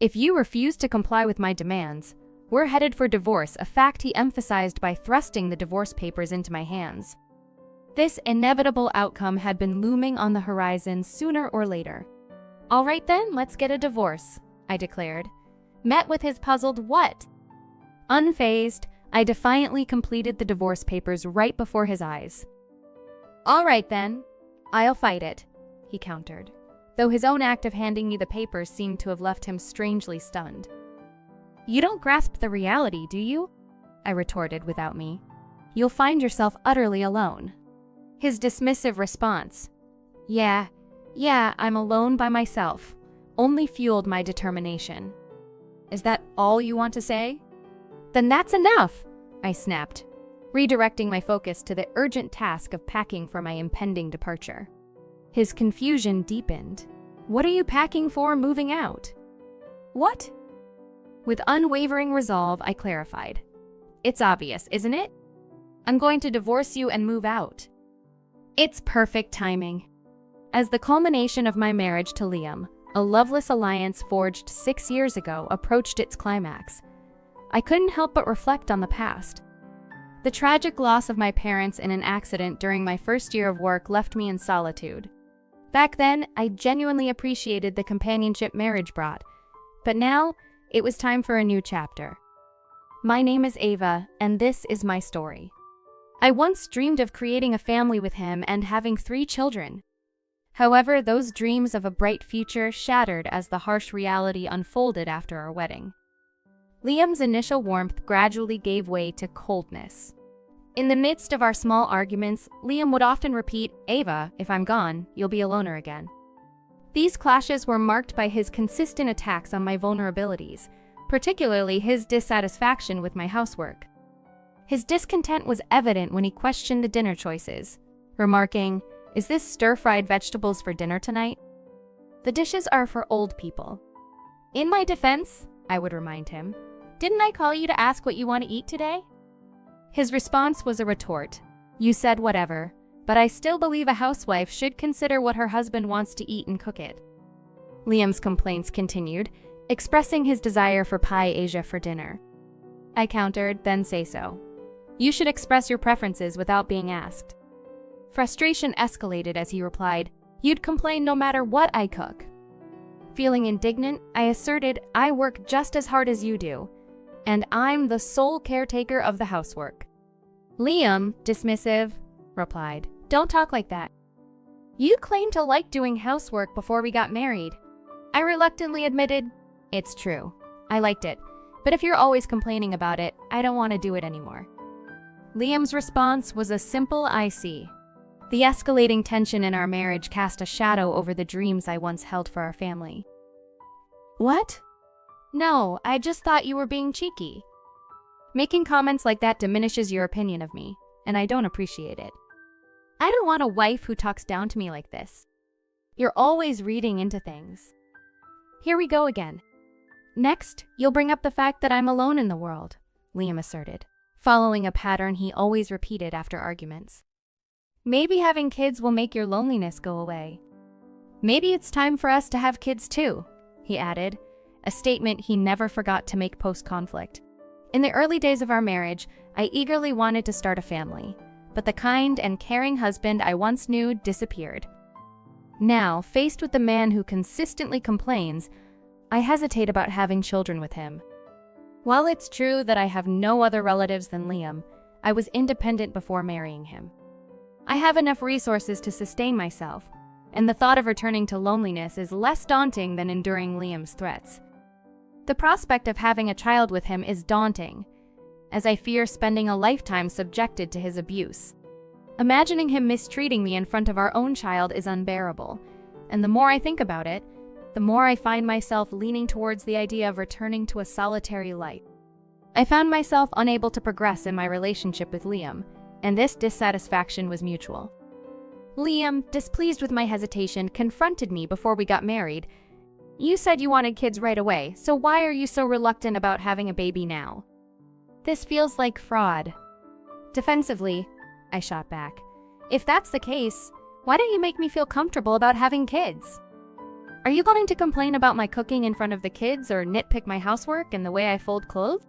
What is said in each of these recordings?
If you refuse to comply with my demands, we're headed for divorce, a fact he emphasized by thrusting the divorce papers into my hands. This inevitable outcome had been looming on the horizon sooner or later. "All right then, let's get a divorce," I declared. Met with his puzzled "what?" Unfazed, I defiantly completed the divorce papers right before his eyes. "All right then, I'll fight it," he countered, though his own act of handing me the papers seemed to have left him strangely stunned. "You don't grasp the reality, do you?" I retorted without me. "You'll find yourself utterly alone." His dismissive response, Yeah, I'm alone by myself," only fueled my determination. "Is that all you want to say?" "Then that's enough," I snapped, redirecting my focus to the urgent task of packing for my impending departure. His confusion deepened. "What are you packing for moving out?" "What?" With unwavering resolve, I clarified. "It's obvious, isn't it? I'm going to divorce you and move out." It's perfect timing. As the culmination of my marriage to Liam, a loveless alliance forged 6 years ago, approached its climax, I couldn't help but reflect on the past. The tragic loss of my parents in an accident during my first year of work left me in solitude. Back then, I genuinely appreciated the companionship marriage brought, but now it was time for a new chapter. My name is Ava, and this is my story. I once dreamed of creating a family with him and having 3 children. However, those dreams of a bright future shattered as the harsh reality unfolded after our wedding. Liam's initial warmth gradually gave way to coldness. In the midst of our small arguments, Liam would often repeat, "Ava, if I'm gone, you'll be a loner again." These clashes were marked by his consistent attacks on my vulnerabilities, particularly his dissatisfaction with my housework. His discontent was evident when he questioned the dinner choices, remarking, "Is this stir-fried vegetables for dinner tonight? The dishes are for old people." In my defense, I would remind him, "Didn't I call you to ask what you want to eat today?" His response was a retort. "You said whatever, but I still believe a housewife should consider what her husband wants to eat and cook it." Liam's complaints continued, expressing his desire for pie Asia for dinner. I countered, "Then say so. You should express your preferences without being asked." Frustration escalated as he replied, "You'd complain no matter what I cook." Feeling indignant, I asserted, "I work just as hard as you do, and I'm the sole caretaker of the housework." Liam, dismissive, replied, "Don't talk like that. You claimed to like doing housework before we got married." I reluctantly admitted, "It's true. I liked it, but if you're always complaining about it, I don't want to do it anymore." Liam's response was a simple "I see." The escalating tension in our marriage cast a shadow over the dreams I once held for our family. "What?" "No, I just thought you were being cheeky. Making comments like that diminishes your opinion of me, and I don't appreciate it. I don't want a wife who talks down to me like this. You're always reading into things." "Here we go again. Next, you'll bring up the fact that I'm alone in the world," Liam asserted, following a pattern he always repeated after arguments. "Maybe having kids will make your loneliness go away. Maybe it's time for us to have kids too," he added, a statement he never forgot to make post-conflict. In the early days of our marriage, I eagerly wanted to start a family, but the kind and caring husband I once knew disappeared. Now, faced with the man who consistently complains, I hesitate about having children with him. While it's true that I have no other relatives than Liam, I was independent before marrying him. I have enough resources to sustain myself, and the thought of returning to loneliness is less daunting than enduring Liam's threats. The prospect of having a child with him is daunting, as I fear spending a lifetime subjected to his abuse. Imagining him mistreating me in front of our own child is unbearable, and the more I think about it, the more I find myself leaning towards the idea of returning to a solitary life. I found myself unable to progress in my relationship with Liam, and this dissatisfaction was mutual. Liam, displeased with my hesitation, confronted me before we got married. "You said you wanted kids right away, so why are you so reluctant about having a baby now?" "This feels like fraud." Defensively, I shot back, "If that's the case, why don't you make me feel comfortable about having kids?" Are you going to complain about my cooking in front of the kids or nitpick my housework and the way I fold clothes?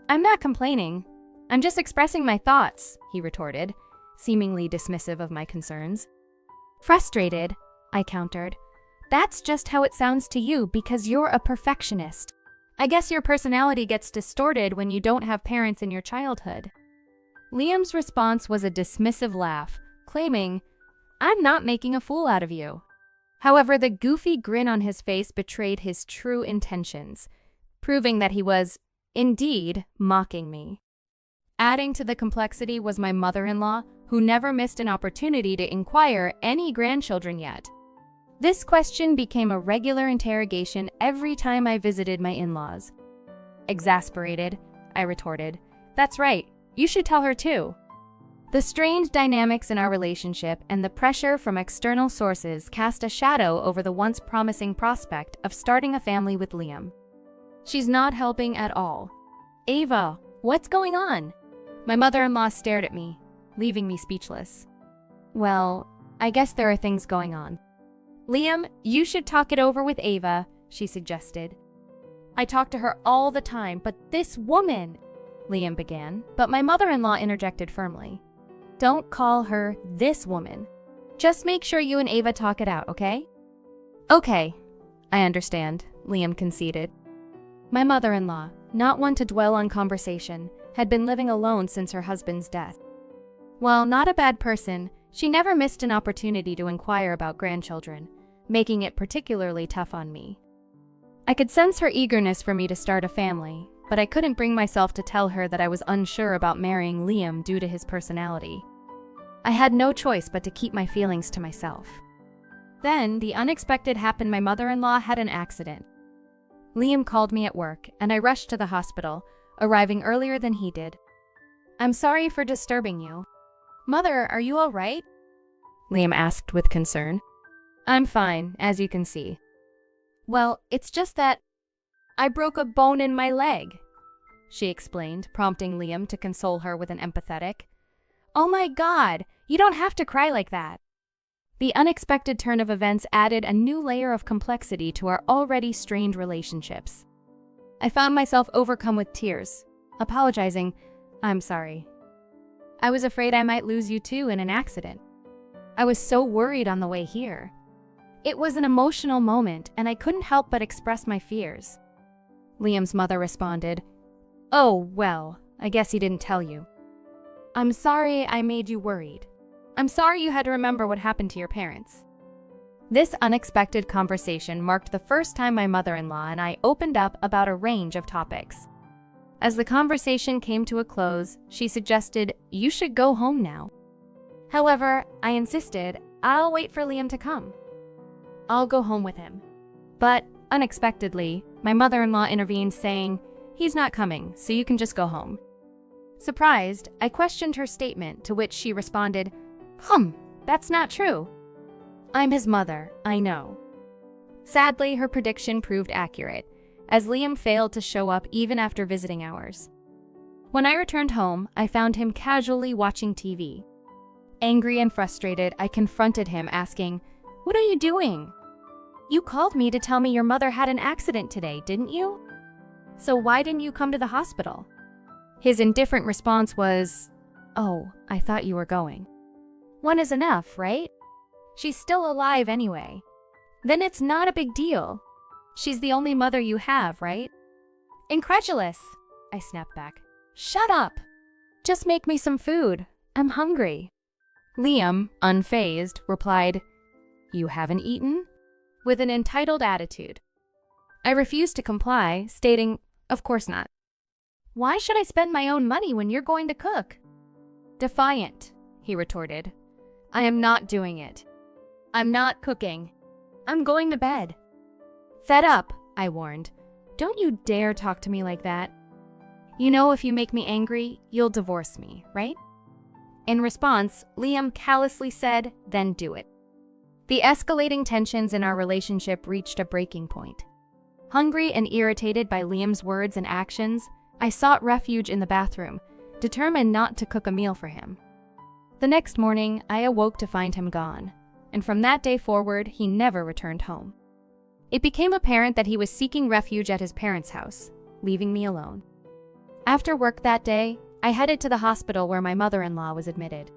I'm not complaining. I'm just expressing my thoughts, he retorted, seemingly dismissive of my concerns. Frustrated, I countered. That's just how it sounds to you because you're a perfectionist. I guess your personality gets distorted when you don't have parents in your childhood. Liam's response was a dismissive laugh, claiming, I'm not making a fool out of you. However, the goofy grin on his face betrayed his true intentions, proving that he was, indeed, mocking me. Adding to the complexity was my mother-in-law, who never missed an opportunity to inquire any grandchildren yet. This question became a regular interrogation every time I visited my in-laws. Exasperated, I retorted, That's right, you should tell her too. The strained dynamics in our relationship and the pressure from external sources cast a shadow over the once promising prospect of starting a family with Liam. She's not helping at all. Ava, what's going on? My mother-in-law stared at me, leaving me speechless. Well, I guess there are things going on. Liam, you should talk it over with Ava, she suggested. I talk to her all the time, but this woman, Liam began, but my mother-in-law interjected firmly. Don't call her this woman. Just make sure you and Ava talk it out, okay? Okay, I understand, Liam conceded. My mother-in-law, not one to dwell on conversation, had been living alone since her husband's death. While not a bad person, she never missed an opportunity to inquire about grandchildren, making it particularly tough on me. I could sense her eagerness for me to start a family, but I couldn't bring myself to tell her that I was unsure about marrying Liam due to his personality. I had no choice but to keep my feelings to myself. Then, the unexpected happened. My mother-in-law had an accident. Liam called me at work, and I rushed to the hospital, arriving earlier than he did. I'm sorry for disturbing you. Mother, are you all right? Liam asked with concern. I'm fine, as you can see. Well, it's just that I broke a bone in my leg, she explained, prompting Liam to console her with an empathetic, Oh my God, you don't have to cry like that. The unexpected turn of events added a new layer of complexity to our already strained relationships. I found myself overcome with tears, apologizing, I'm sorry. I was afraid I might lose you too in an accident. I was so worried on the way here. It was an emotional moment, and I couldn't help but express my fears. Liam's mother responded, Oh, well, I guess he didn't tell you. I'm sorry I made you worried. I'm sorry you had to remember what happened to your parents. This unexpected conversation marked the first time my mother-in-law and I opened up about a range of topics. As the conversation came to a close, she suggested, You should go home now. However, I insisted, I'll wait for Liam to come. I'll go home with him. But, unexpectedly, my mother-in-law intervened, saying, He's not coming, so you can just go home. Surprised, I questioned her statement, to which she responded, That's not true. I'm his mother, I know. Sadly, her prediction proved accurate, as Liam failed to show up even after visiting hours. When I returned home, I found him casually watching TV. Angry and frustrated, I confronted him, asking, What are you doing? You called me to tell me your mother had an accident today, didn't you? So why didn't you come to the hospital? His indifferent response was, Oh, I thought you were going. One is enough, right? She's still alive anyway. Then it's not a big deal. She's the only mother you have, right? Incredulous, I snapped back. Shut up! Just make me some food. I'm hungry. Liam, unfazed, replied, You haven't eaten? With an entitled attitude. I refused to comply, stating, Of course not. Why should I spend my own money when you're going to cook? Defiant, he retorted. I am not doing it. I'm not cooking. I'm going to bed. Fed up, I warned. Don't you dare talk to me like that. You know if you make me angry, you'll divorce me, right? In response, Liam callously said, Then do it. The escalating tensions in our relationship reached a breaking point. Hungry and irritated by Liam's words and actions, I sought refuge in the bathroom, determined not to cook a meal for him. The next morning, I awoke to find him gone, and from that day forward, he never returned home. It became apparent that he was seeking refuge at his parents' house, leaving me alone. After work that day, I headed to the hospital where my mother-in-law was admitted.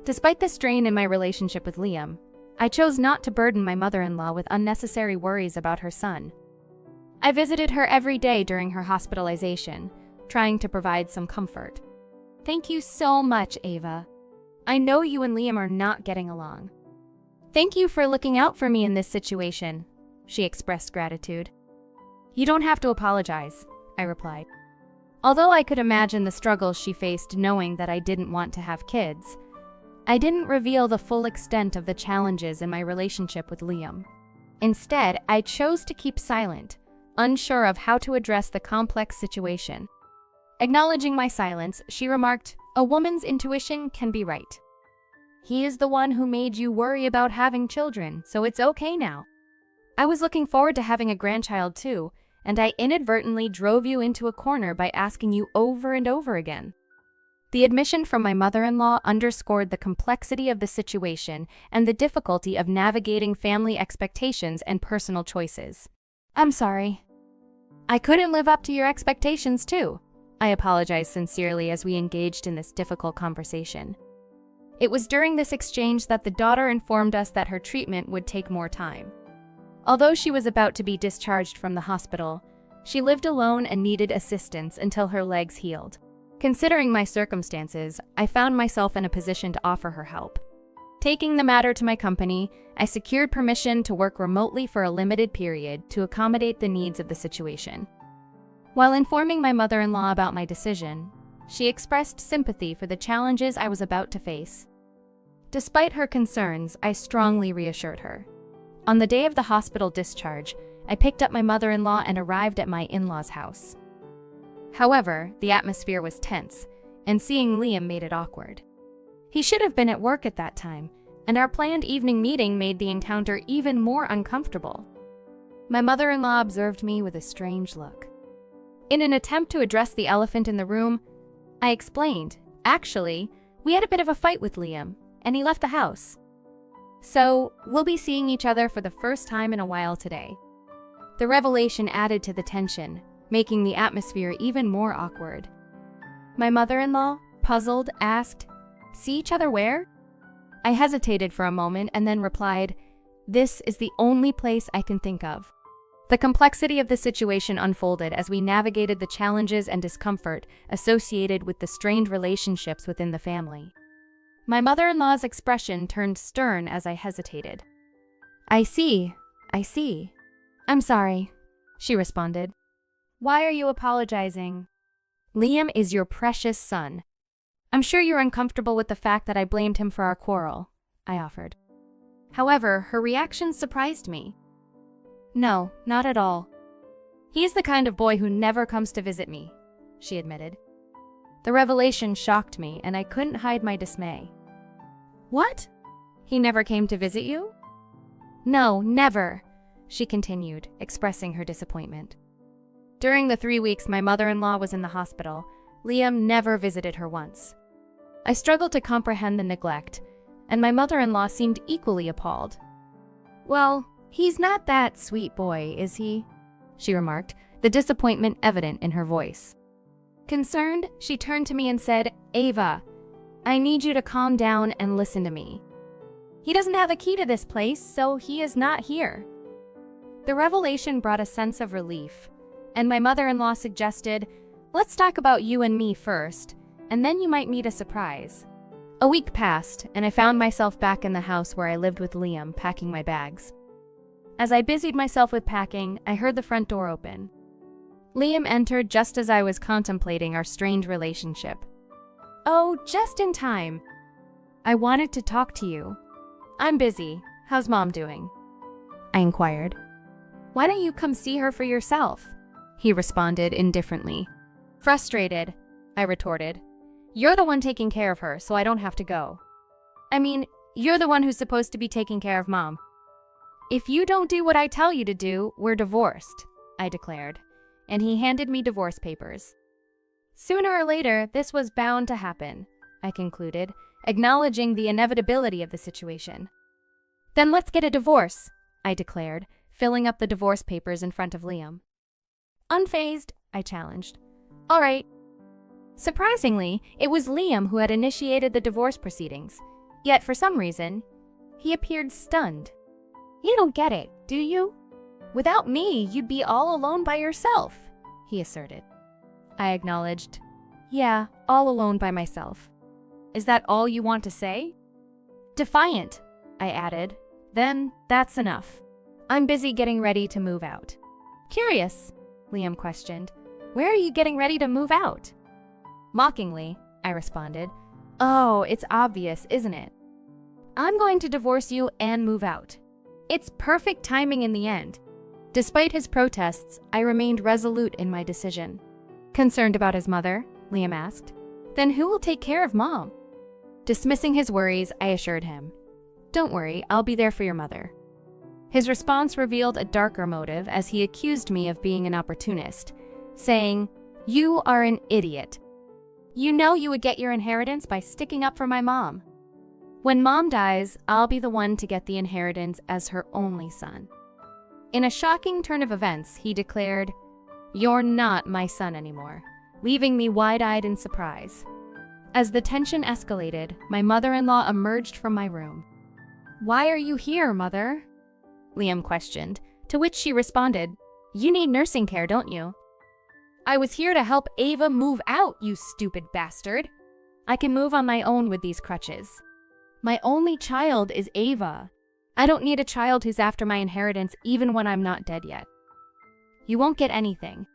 Despite the strain in my relationship with Liam, I chose not to burden my mother-in-law with unnecessary worries about her son. I visited her every day during her hospitalization, trying to provide some comfort. "Thank you so much, Ava. I know you and Liam are not getting along. Thank you for looking out for me in this situation," she expressed gratitude. "You don't have to apologize," I replied. Although I could imagine the struggles she faced knowing that I didn't want to have kids, I didn't reveal the full extent of the challenges in my relationship with Liam. Instead, I chose to keep silent, unsure of how to address the complex situation. Acknowledging my silence, she remarked, "A woman's intuition can be right. He is the one who made you worry about having children, so it's okay now. I was looking forward to having a grandchild too, and I inadvertently drove you into a corner by asking you over and over again." The admission from my mother-in-law underscored the complexity of the situation and the difficulty of navigating family expectations and personal choices. "I'm sorry. I couldn't live up to your expectations too," I apologized sincerely as we engaged in this difficult conversation. It was during this exchange that the daughter informed us that her treatment would take more time. Although she was about to be discharged from the hospital, she lived alone and needed assistance until her legs healed. Considering my circumstances, I found myself in a position to offer her help. Taking the matter to my company, I secured permission to work remotely for a limited period to accommodate the needs of the situation. While informing my mother-in-law about my decision, she expressed sympathy for the challenges I was about to face. Despite her concerns, I strongly reassured her. On the day of the hospital discharge, I picked up my mother-in-law and arrived at my in-laws' house. However, the atmosphere was tense, and seeing Liam made it awkward. He should have been at work at that time, and our planned evening meeting made the encounter even more uncomfortable. My mother-in-law observed me with a strange look. In an attempt to address the elephant in the room, I explained, "Actually, we had a bit of a fight with Liam, and he left the house. So, we'll be seeing each other for the first time in a while today." The revelation added to the tension, making the atmosphere even more awkward. My mother-in-law, puzzled, asked, "See each other where?" I hesitated for a moment and then replied, "This is the only place I can think of." The complexity of the situation unfolded as we navigated the challenges and discomfort associated with the strained relationships within the family. My mother-in-law's expression turned stern as I hesitated. I see. I'm sorry," she responded. "Why are you apologizing?" "Liam is your precious son. I'm sure you're uncomfortable with the fact that I blamed him for our quarrel," I offered. However, her reaction surprised me. "No, not at all. He's the kind of boy who never comes to visit me," she admitted. The revelation shocked me, and I couldn't hide my dismay. "What? He never came to visit you?" "No, never," she continued, expressing her disappointment. During the 3 weeks my mother-in-law was in the hospital, Liam never visited her once. I struggled to comprehend the neglect, and my mother-in-law seemed equally appalled. "Well, he's not that sweet boy, is he?" she remarked, the disappointment evident in her voice. Concerned, she turned to me and said, "Ava, I need you to calm down and listen to me. He doesn't have a key to this place, so he is not here." The revelation brought a sense of relief, and my mother-in-law suggested, "Let's talk about you and me first, and then you might meet a surprise." A week passed, and I found myself back in the house where I lived with Liam, packing my bags. As I busied myself with packing, I heard the front door open. Liam entered just as I was contemplating our strained relationship. "Oh, just in time. I wanted to talk to you." "I'm busy. How's Mom doing?" I inquired. "Why don't you come see her for yourself?" he responded indifferently. Frustrated, I retorted, "You're the one taking care of her, so I don't have to go. I mean, you're the one who's supposed to be taking care of Mom." "If you don't do what I tell you to do, we're divorced," I declared, and he handed me divorce papers. Sooner or later, this was bound to happen, I concluded, acknowledging the inevitability of the situation. "Then let's get a divorce," I declared, filling up the divorce papers in front of Liam. Unfazed, I challenged. All right. Surprisingly, it was Liam who had initiated the divorce proceedings, yet for some reason, he appeared stunned. You don't get it, do you? Without me, you'd be all alone by yourself, he asserted. I acknowledged, yeah, all alone by myself. Is that all you want to say? Defiant, I added. Then, that's enough. I'm busy getting ready to move out. Curious, Liam questioned. Where are you getting ready to move out? Mockingly, I responded. Oh, it's obvious, isn't it? I'm going to divorce you and move out. It's perfect timing in the end. Despite his protests, I remained resolute in my decision. Concerned about his mother, Liam asked. Then who will take care of Mom? Dismissing his worries, I assured him. Don't worry, I'll be there for your mother. His response revealed a darker motive as he accused me of being an opportunist, saying, You are an idiot. You know you would get your inheritance by sticking up for my mom. When Mom dies, I'll be the one to get the inheritance as her only son. In a shocking turn of events, he declared, You're not my son anymore, leaving me wide-eyed in surprise. As the tension escalated, my mother-in-law emerged from my room. Why are you here, Mother? Liam questioned, to which she responded, You need nursing care, don't you? I was here to help Ava move out, you stupid bastard. I can move on my own with these crutches. My only child is Ava. I don't need a child who's after my inheritance even when I'm not dead yet. You won't get anything.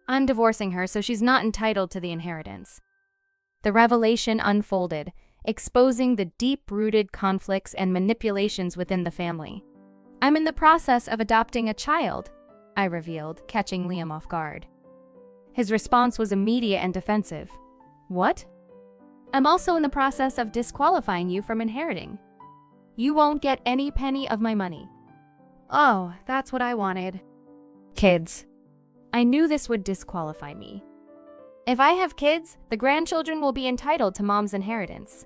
I'm divorcing her, so she's not entitled to the inheritance. The revelation unfolded, exposing the deep-rooted conflicts and manipulations within the family. I'm in the process of adopting a child, I revealed, catching Liam off guard. His response was immediate and defensive. What? I'm also in the process of disqualifying you from inheriting. You won't get any penny of my money. Oh, that's what I wanted. Kids. I knew this would disqualify me. If I have kids, the grandchildren will be entitled to Mom's inheritance.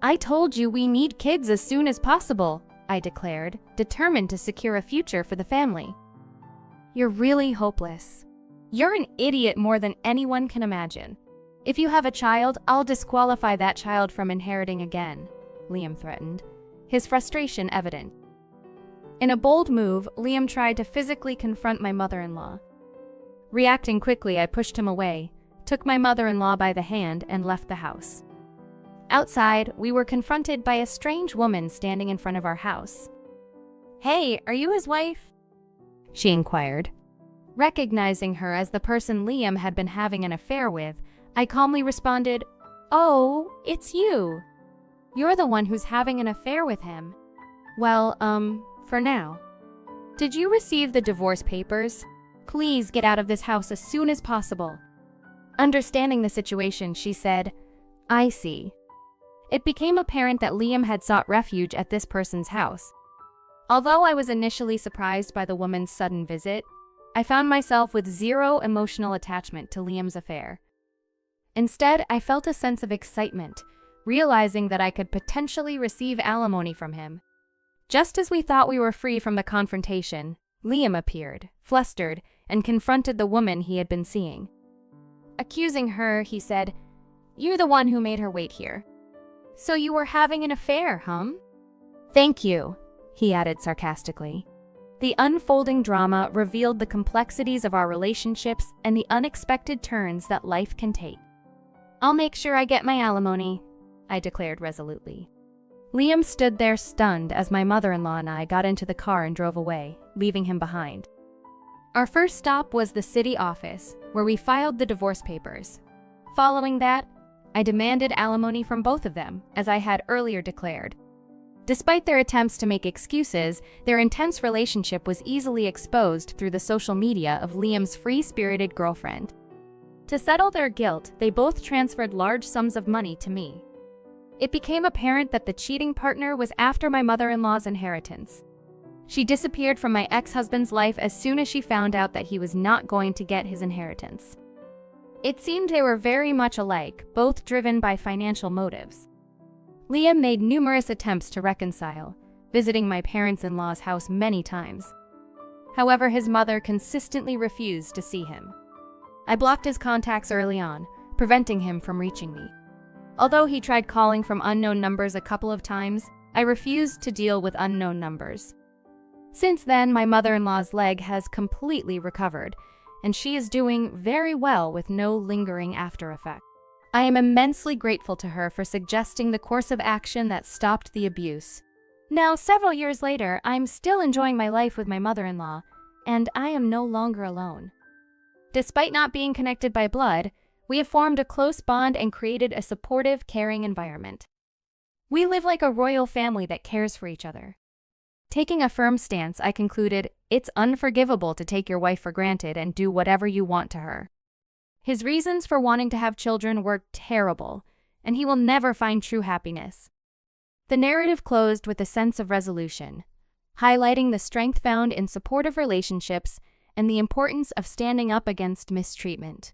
I told you we need kids as soon as possible, I declared, determined to secure a future for the family. You're really hopeless. You're an idiot more than anyone can imagine. If you have a child, I'll disqualify that child from inheriting again, Liam threatened, his frustration evident. In a bold move, Liam tried to physically confront my mother-in-law. Reacting quickly, I pushed him away, took my mother-in-law by the hand, and left the house. Outside, we were confronted by a strange woman standing in front of our house. Hey, are you his wife? She inquired. Recognizing her as the person Liam had been having an affair with, I calmly responded, Oh, it's you. You're the one who's having an affair with him. Well, for now. Did you receive the divorce papers? Please get out of this house as soon as possible. Understanding the situation, she said, I see. It became apparent that Liam had sought refuge at this person's house. Although I was initially surprised by the woman's sudden visit, I found myself with zero emotional attachment to Liam's affair. Instead, I felt a sense of excitement, realizing that I could potentially receive alimony from him. Just as we thought we were free from the confrontation, Liam appeared, flustered, and confronted the woman he had been seeing. Accusing her, he said, You're the one who made her wait here. So you were having an affair, huh? Thank you, he added sarcastically. The unfolding drama revealed the complexities of our relationships and the unexpected turns that life can take. I'll make sure I get my alimony, I declared resolutely. Liam stood there stunned as my mother-in-law and I got into the car and drove away, leaving him behind. Our first stop was the city office, where we filed the divorce papers. Following that, I demanded alimony from both of them, as I had earlier declared. Despite their attempts to make excuses, their intense relationship was easily exposed through the social media of Liam's free-spirited girlfriend. To settle their guilt, they both transferred large sums of money to me. It became apparent that the cheating partner was after my mother-in-law's inheritance. She disappeared from my ex-husband's life as soon as she found out that he was not going to get his inheritance. It seemed they were very much alike, both driven by financial motives. Liam made numerous attempts to reconcile, visiting my parents-in-law's house many times. However, his mother consistently refused to see him. I blocked his contacts early on, preventing him from reaching me. Although he tried calling from unknown numbers a couple of times, I refused to deal with unknown numbers. Since then, my mother-in-law's leg has completely recovered, and she is doing very well with no lingering after effects. I am immensely grateful to her for suggesting the course of action that stopped the abuse. Now, several years later, I'm still enjoying my life with my mother-in-law, and I am no longer alone. Despite not being connected by blood, we have formed a close bond and created a supportive, caring environment. We live like a royal family that cares for each other. Taking a firm stance, I concluded, it's unforgivable to take your wife for granted and do whatever you want to her. His reasons for wanting to have children were terrible, and he will never find true happiness. The narrative closed with a sense of resolution, highlighting the strength found in supportive relationships and the importance of standing up against mistreatment.